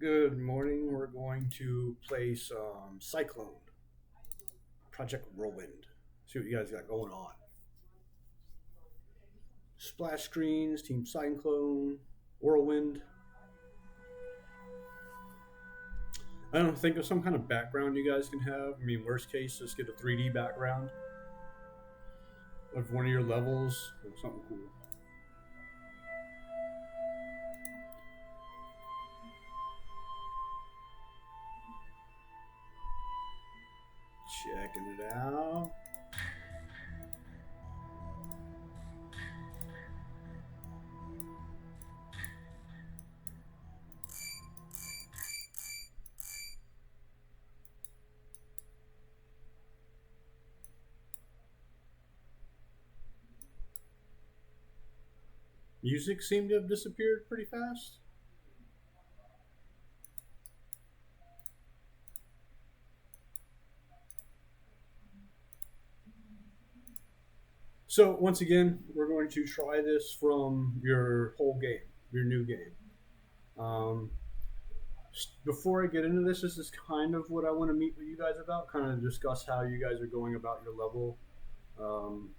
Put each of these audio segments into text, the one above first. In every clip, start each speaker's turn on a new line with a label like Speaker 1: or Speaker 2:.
Speaker 1: Good morning. We're going to play some Cyclone, Project Whirlwind. See what you guys got going on. Splash screens, Team Cyclone, Whirlwind. I don't think of some kind of background you guys can have. I mean, worst case, just get a 3D background of one of your levels or something cool. Checking it out. Music seemed to have disappeared pretty fast. So once again, we're going to try this from your whole game, your new game. Um, Before I get into this is kind of what I want to meet with you guys about. Kind of discuss how you guys are going about your level um,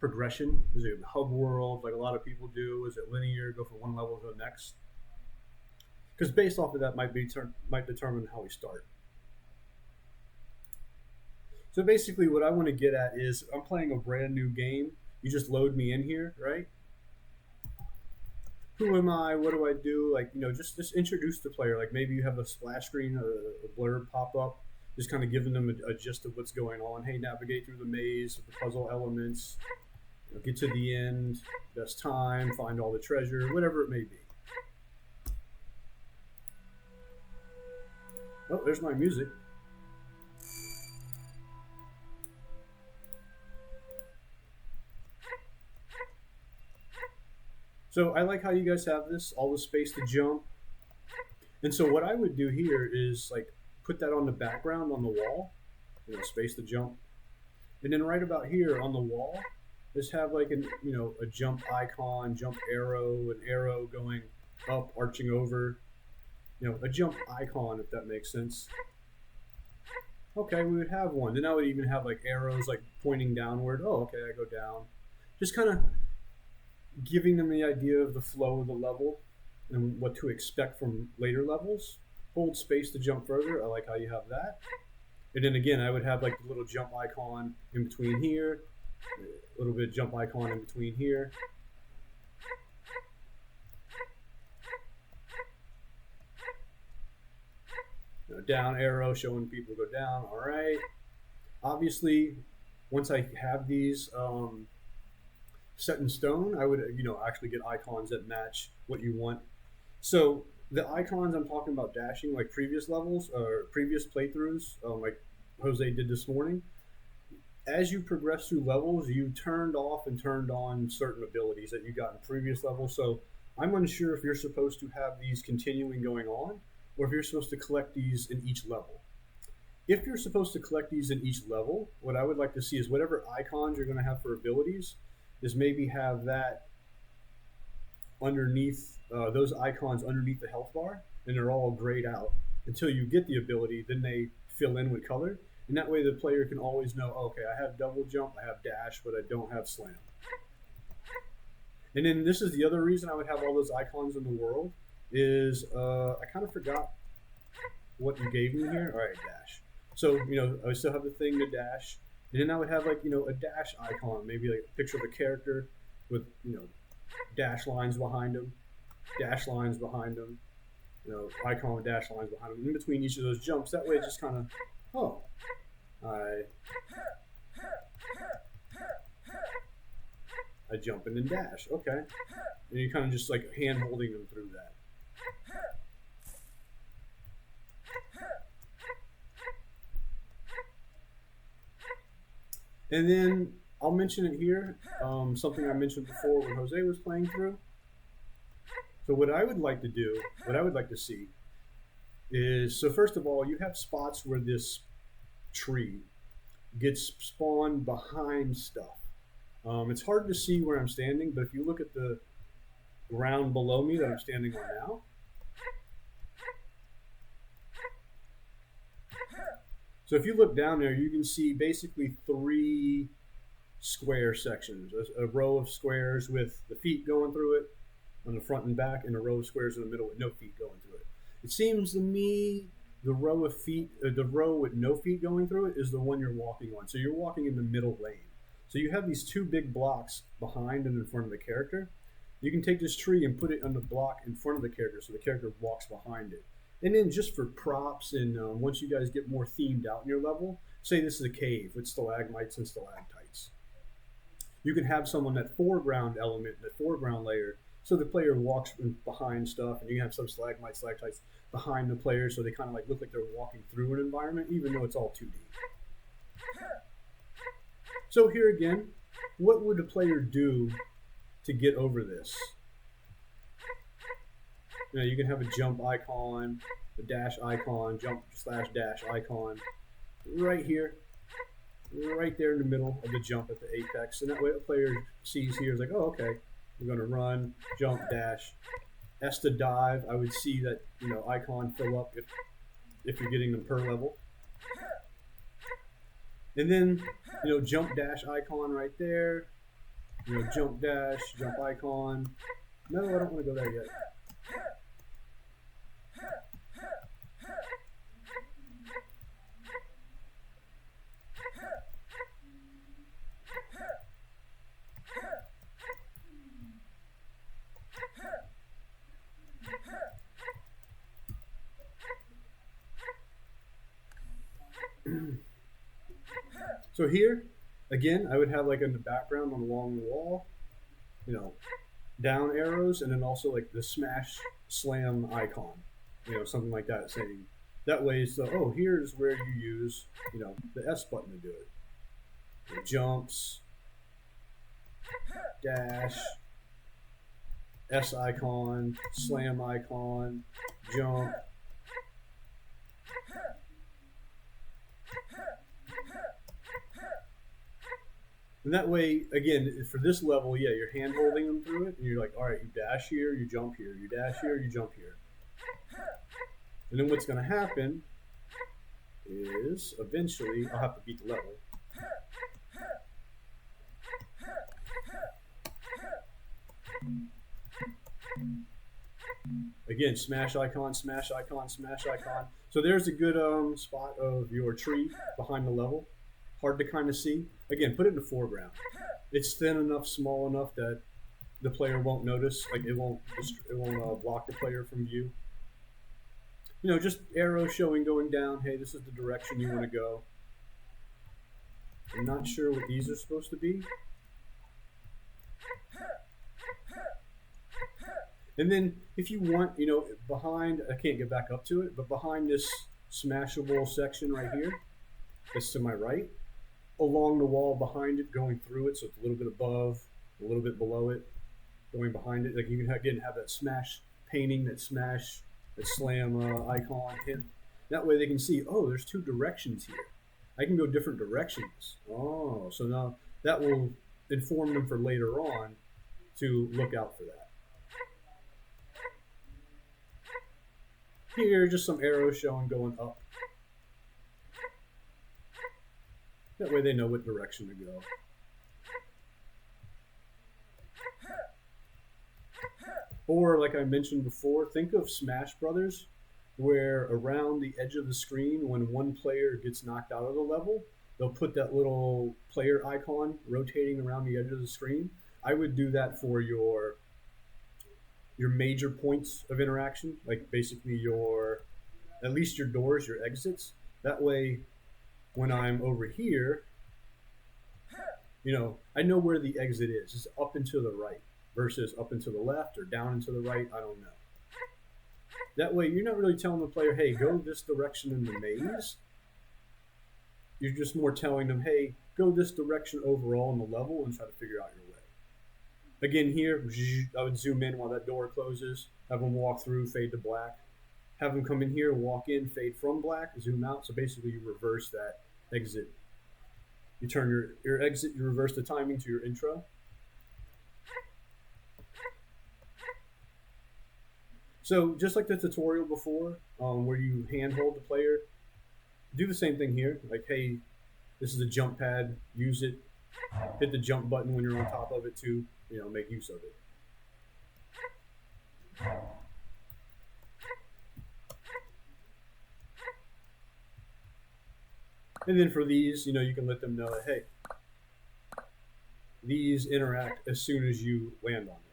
Speaker 1: progression. Is it hub world like a lot of people do? Is it linear? Go from one level to the next? Because based off of that might determine how we start. So basically, what I want to get at is I'm playing a brand new game. You just load me in here, right? Who am I? What do I do? Like, just introduce the player. Like, maybe you have a splash screen or a blurb pop up, just kind of giving them a gist of what's going on. Hey, navigate through the maze with the puzzle elements, get to the end, best time, find all the treasure, whatever it may be. Oh, there's my music. So I like how you guys have this, all the space to jump. And so what I would do here is like put that on the background on the wall, space to jump. And then right about here on the wall, just have like a jump icon, jump arrow, an arrow going up, arching over, a jump icon if that makes sense. Okay, we would have one. Then I would even have like arrows like pointing downward. Oh, okay, I go down. Just kind of giving them the idea of the flow of the level and what to expect from later levels. Hold space to jump further. I like how you have that. And then again, I would have like the little jump icon in between here, a little bit of jump icon in between here. Down arrow showing people go down. All right. Obviously, once I have these set in stone, I would actually get icons that match what you want. So the icons I'm talking about dashing, like previous levels or previous playthroughs, like Jose did this morning. As you progress through levels, you turned off and turned on certain abilities that you got in previous levels. So I'm unsure if you're supposed to have these continuing going on, or if you're supposed to collect these in each level. If you're supposed to collect these in each level, what I would like to see is whatever icons you're going to have for abilities, is maybe have that underneath those icons underneath the health bar, and they're all grayed out until you get the ability. Then they fill in with color, and that way the player can always know, okay, I have double jump, I have dash, but I don't have slam. And then this is the other reason I would have all those icons in the world is I kind of forgot what you gave me here. All right, dash. So I still have the thing to dash. And then I would have like a dash icon, maybe like a picture of a character with dash lines behind them, icon with dash lines behind them in between each of those jumps. That way, it's just kind of I jump and then dash. Okay, and you kind of just like hand holding them through that. And then I'll mention it here, something I mentioned before when Jose was playing through. So what I would like to see is, so first of all, you have spots where this tree gets spawned behind stuff. It's hard to see where I'm standing, but if you look at the ground below me that I'm standing on now, So if you look down there, you can see basically three square sections: a row of squares with the feet going through it on the front and back, and a row of squares in the middle with no feet going through it. It seems to me the row of feet, the row with no feet going through it, is the one you're walking on. So you're walking in the middle lane. So you have these two big blocks behind and in front of the character. You can take this tree and put it on the block in front of the character, so the character walks behind it. And then just for props, and once you guys get more themed out in your level, say this is a cave with stalagmites and stalactites. You can have someone that foreground element, that foreground layer, so the player walks behind stuff, and you can have some stalagmites, stalactites behind the player, so they kind of like look like they're walking through an environment, even though it's all 2D. So here again, what would a player do to get over this? You know, you can have a jump icon, a dash icon, jump / dash icon, right here, right there in the middle of the jump at the apex, and that way a player sees here is like, oh, okay, we're going to run, jump, dash. S to dive, I would see that, you know, icon fill up if you're getting them per level. And then, you know, jump dash icon right there. You know, jump dash, jump icon. No, I don't want to go there yet. So here, again, I would have like in the background along the wall, you know, down arrows, and then also like the smash slam icon, you know, something like that, saying that way. So, oh, here's where you use, you know, the S button to do it. So jumps, dash, S icon, slam icon, jump. And that way, again, for this level, yeah, you're hand holding them through it, and you're like, all right, you dash here, you jump here, you dash here, you jump here. And then what's going to happen is eventually I'll have to beat the level. Again, smash icon, smash icon, smash icon. So there's a good spot of your tree behind the level. Hard to kind of see. Again, put it in the foreground. It's thin enough, small enough that the player won't notice. Like it won't block the player from view. You know, just arrows showing going down. Hey, this is the direction you want to go. I'm not sure what these are supposed to be. And then if you want, you know, behind, I can't get back up to it, but behind this smashable section right here, that's to my right, along the wall behind it, going through it, so it's a little bit above, a little bit below it, going behind it. Like you can again have that smash painting, that smash, that slam icon hit. That way they can see, oh, there's two directions here. I can go different directions. Oh, so now that will inform them for later on to look out for that. Here, just some arrows showing going up. That way they know what direction to go. Or, like I mentioned before, think of Smash Brothers, where around the edge of the screen, when one player gets knocked out of the level, they'll put that little player icon rotating around the edge of the screen. I would do that for your major points of interaction, like basically at least your doors, your exits. That way, when I'm over here, you know, I know where the exit is. It's up and to the right versus up and to the left or down and to the right. I don't know. That way, you're not really telling the player, hey, go this direction in the maze. You're just more telling them, hey, go this direction overall in the level and try to figure out your way. Again, here, I would zoom in while that door closes, have them walk through, fade to black. Have them come in here, walk in, fade from black, zoom out. So basically, you reverse that exit. You turn your exit, you reverse the timing to your intro. So just like the tutorial before, where you handhold the player, Do the same thing here. Like, hey, this is a jump pad. Use it. Hit the jump button when you're on top of it to, make use of it. And then for these, you can let them know that, hey, these interact as soon as you land on them.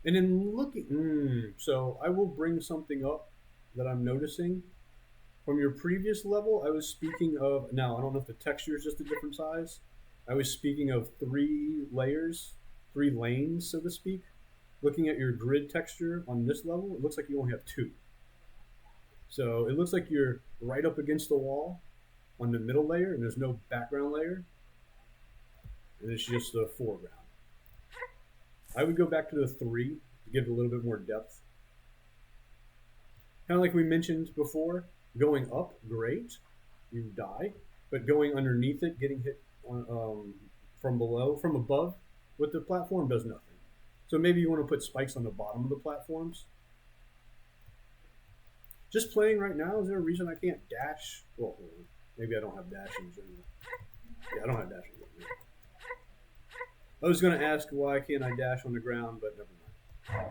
Speaker 1: And then looking, so I will bring something up that I'm noticing. From your previous level, I was speaking of, now I don't know if the texture is just a different size. I was speaking of 3 layers, 3 lanes, so to speak. Looking at your grid texture on this level, it looks like you only have 2. So it looks like you're right up against the wall on the middle layer, and there's no background layer, and it's just the foreground. I would go back to the 3 to give it a little bit more depth. Kind of like we mentioned before, going up, great, you die, but going underneath it, getting hit from above with the platform does nothing. So maybe you want to put spikes on the bottom of the platforms. Just playing right now, is there a reason I can't dash? Well, maybe I don't have dash in general. Yeah, I don't have dash in general. I was going to ask why can't I dash on the ground, but never mind.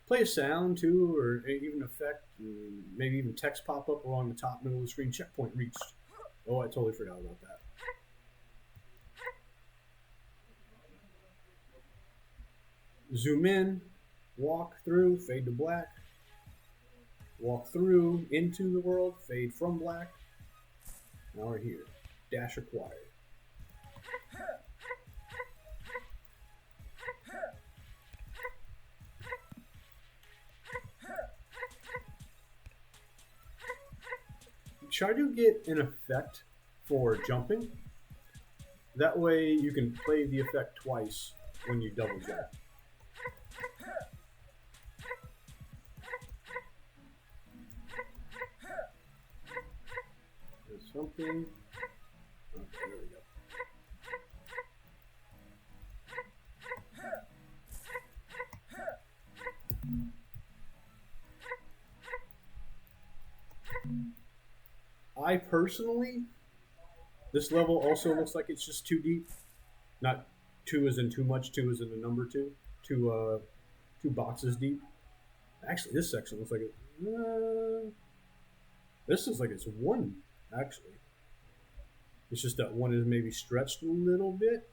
Speaker 1: Play a sound too, or even effect, and maybe even text pop up along the top middle of the screen. Checkpoint reached. Oh, I totally forgot about that. Zoom in, walk through, fade to black. Walk through into the world, fade from black. Now we're here. Dash acquired. Try to get an effect for jumping. That way you can play the effect twice when you double jump. There's something. Okay, there we go. I personally, this level also looks like it's just too deep. Not 2 as in too much, 2 as in the number 2. 2 boxes deep. Actually, this section looks like it. This is like it's 1, actually. It's just that 1 is maybe stretched a little bit.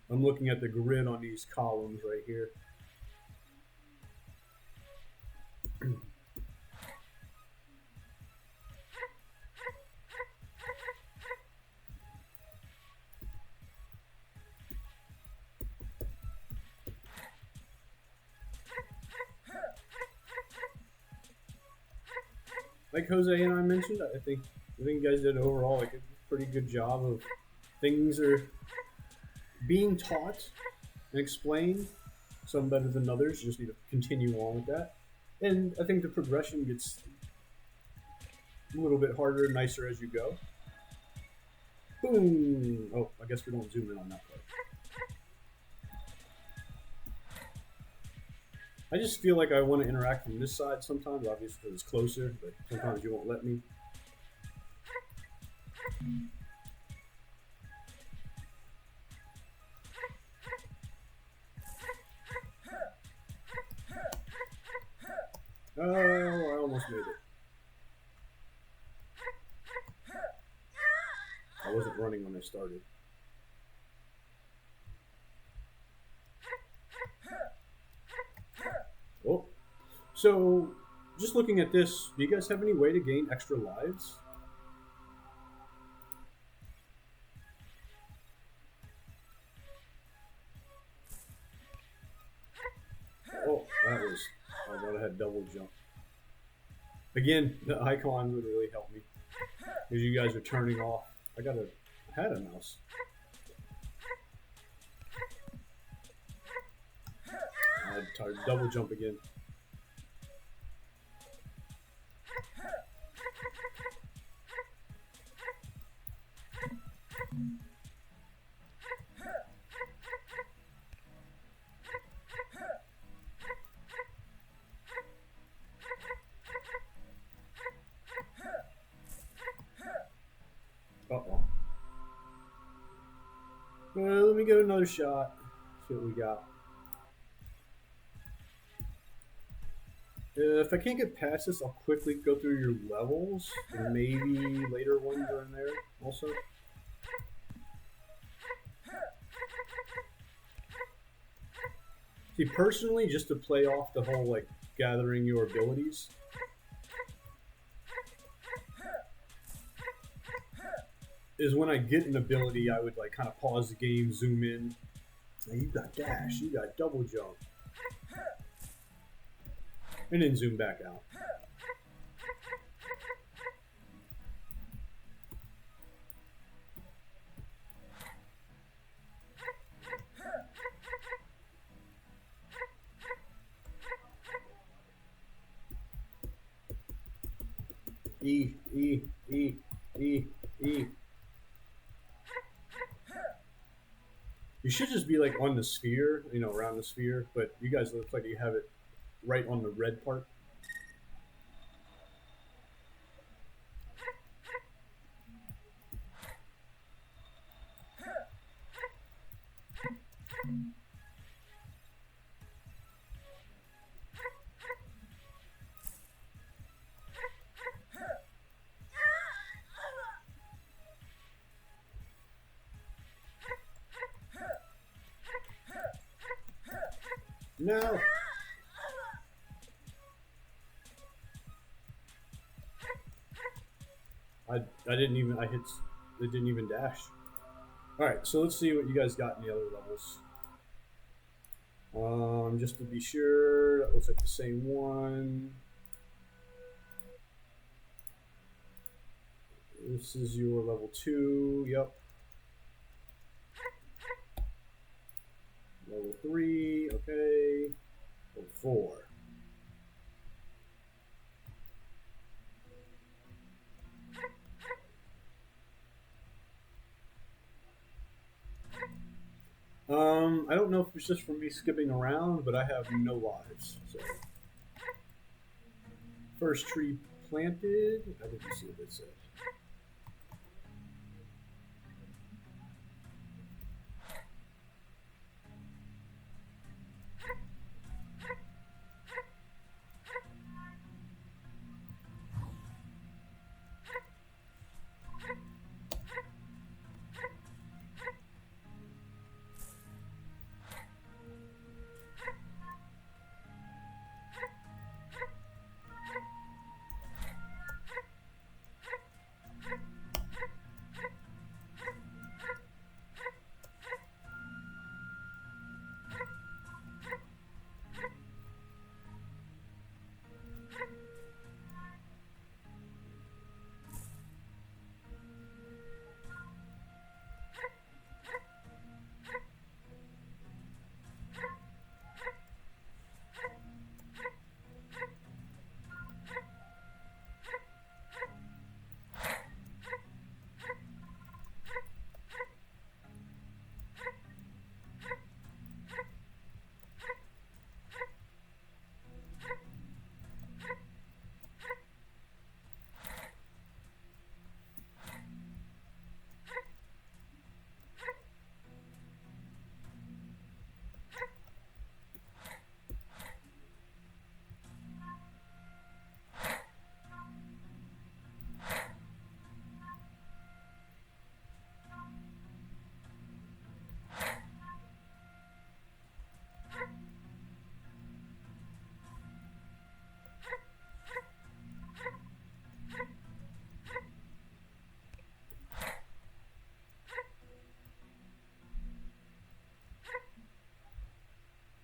Speaker 1: I'm looking at the grid on these columns right here. Like Jose and I mentioned, I think you guys did overall like a pretty good job of things are being taught and explained. Some better than others. You just need to continue on with that. And I think the progression gets a little bit harder and nicer as you go. Boom! Oh, I guess we don't zoom in on that part. I just feel like I want to interact from this side sometimes, obviously because it's closer, but sometimes you won't let me. Oh, I almost made it. I wasn't running when I started. Oh, so just looking at this, do you guys have any way to gain extra lives? Oh, I thought I had double jump. Again, the icon would really help me because you guys are turning off. I had a mouse. I tried double jump again. Let me get another shot. See what we got. If I can't get past this, I'll quickly go through your levels and maybe later ones are in there also. See, personally, just to play off the whole like gathering your abilities, is when I get an ability, I would like kind of pause the game, zoom in. Now you got dash, you got double jump, and then zoom back out. E, E, E, E, E. You should just be like on the sphere, you know, around the sphere, but you guys look like you have it right on the red part. No! I didn't even, it didn't even dash. Alright, so let's see what you guys got in the other levels. Just to be sure, that looks like the same one. This is your level 2, yep. Level 3, okay. Level 4. I don't know if it's just from me skipping around, but I have no lives. So, first tree planted. I didn't see what it said.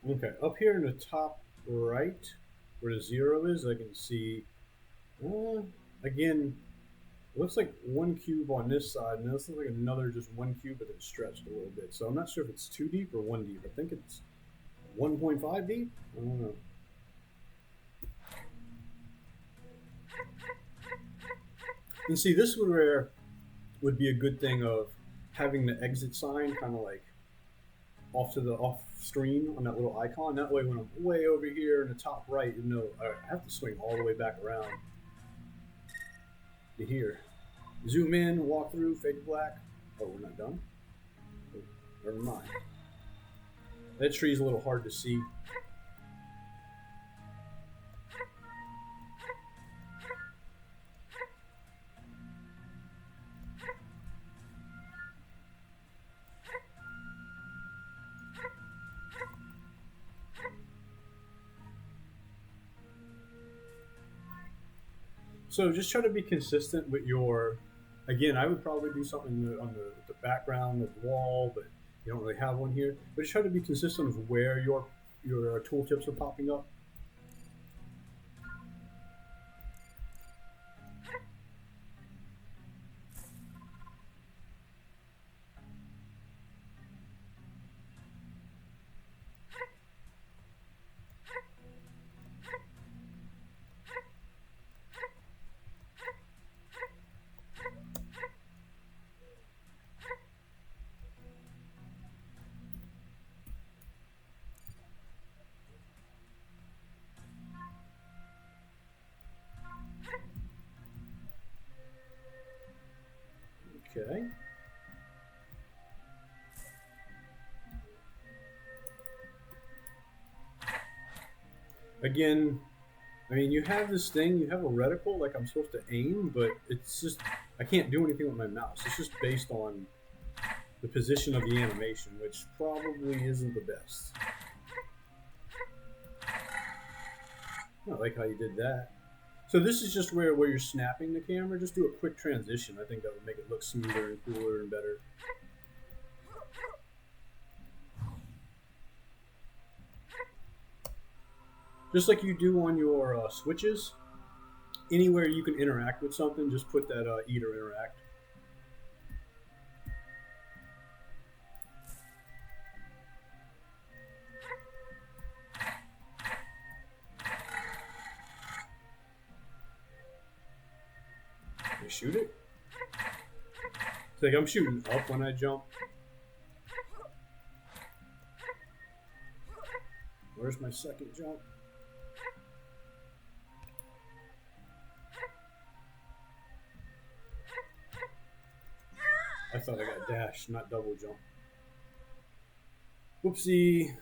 Speaker 1: Okay, up here in the top right, where the 0 is, I can see, again, it looks like one cube on this side, and this looks like another just one cube, but it's stretched a little bit. So I'm not sure if it's 2 deep or 1 deep. I think it's 1.5 deep? I don't know. And see, this would be a good thing of having the exit sign kind of like off screen on that little icon. That way when I'm way over here in the top right, you know, I have to swing all the way back around to here. Zoom in, walk through, fade to black. Oh, we're not done? Never mind. That tree's a little hard to see. So just try to be consistent with your. Again, I would probably do something on the background of the wall, but you don't really have one here. But just try to be consistent with where your tooltips are popping up. Okay. Again, I mean, you have this thing, you have a reticle, like I'm supposed to aim, but it's just, I can't do anything with my mouse. It's just based on the position of the animation, which probably isn't the best. I like how you did that. So this is just where you're snapping the camera. Just do a quick transition. I think that would make it look smoother and cooler and better. Just like you do on your switches, anywhere you can interact with something, just put that eat or interact. You shoot it. It's like I'm shooting up when I jump. Where's my second jump? I thought I got dash, not double jump. Whoopsie.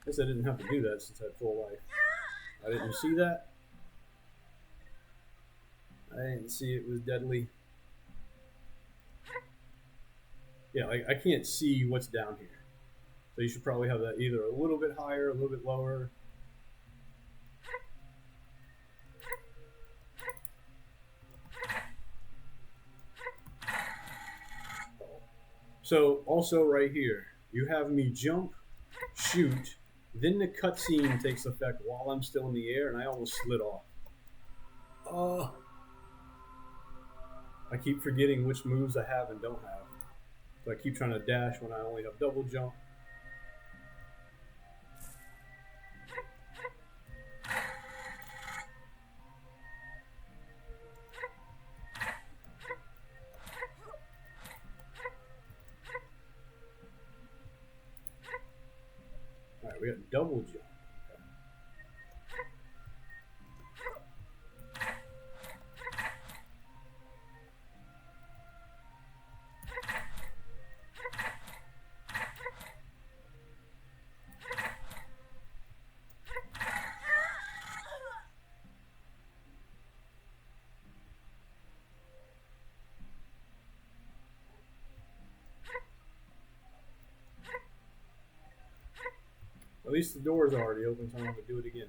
Speaker 1: Guess I didn't have to do that since I had full life. I didn't see that. I didn't see it was deadly. Yeah, like I can't see what's down here. So you should probably have that either a little bit higher, a little bit lower. So also right here, you have me jump, shoot, then the cutscene takes effect while I'm still in the air, and I almost slid off. I keep forgetting which moves I have and don't have. So I keep trying to dash when I only have double jump. Alright, we got double jump. At least the door is already open, so I don't have to do it again.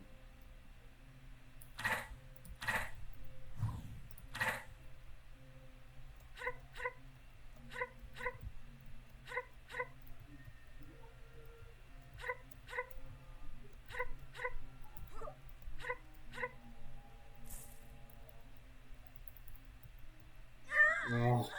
Speaker 1: Oh.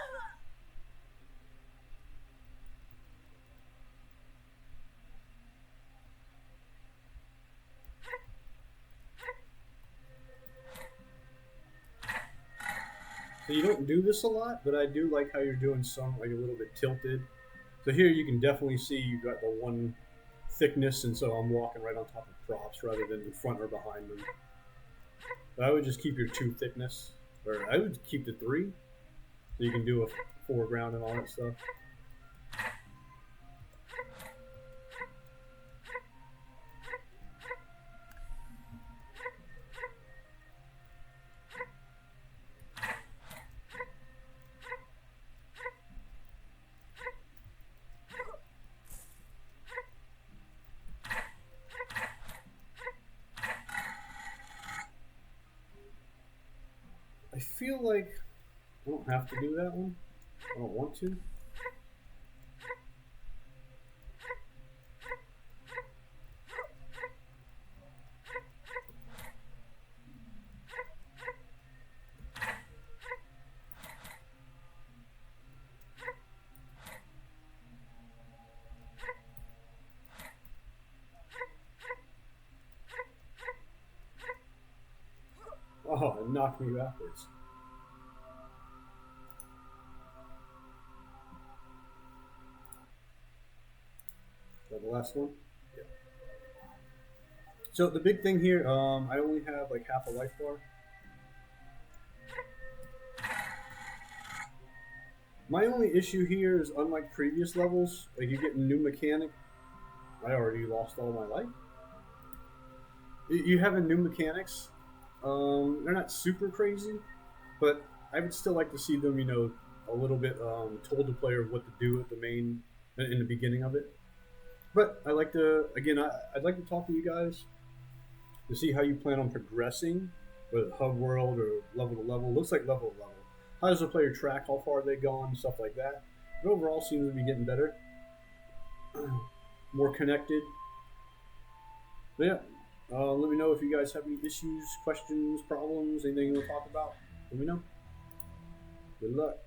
Speaker 1: So you don't do this a lot, but I do like how you're doing some like a little bit tilted. So here you can definitely see you've got the one thickness, and so I'm walking right on top of props rather than in front or behind them. But I would just keep your two thickness. Or I would keep the 3, so you can do a foreground and all that stuff. I feel like I don't have to do that one. I don't want to. Oh, it knocked me backwards. Is that the last one? Yeah. So the big thing here, I only have like half a life bar. My only issue here is, unlike previous levels, like you get a new mechanic. I already lost all my life. You have a new mechanics. They're not super crazy, but I would still like to see them, a little bit told the player what to do at the main in the beginning of it. But I like to again, I'd like to talk to you guys to see how you plan on progressing, whether hub world or level to level. Looks like level to level. How does the player track how far they've gone, stuff like that. But overall, seems to be getting better, more connected. But yeah, let me know if you guys have any issues, questions, problems, anything you want to talk about. Let me know. Good luck.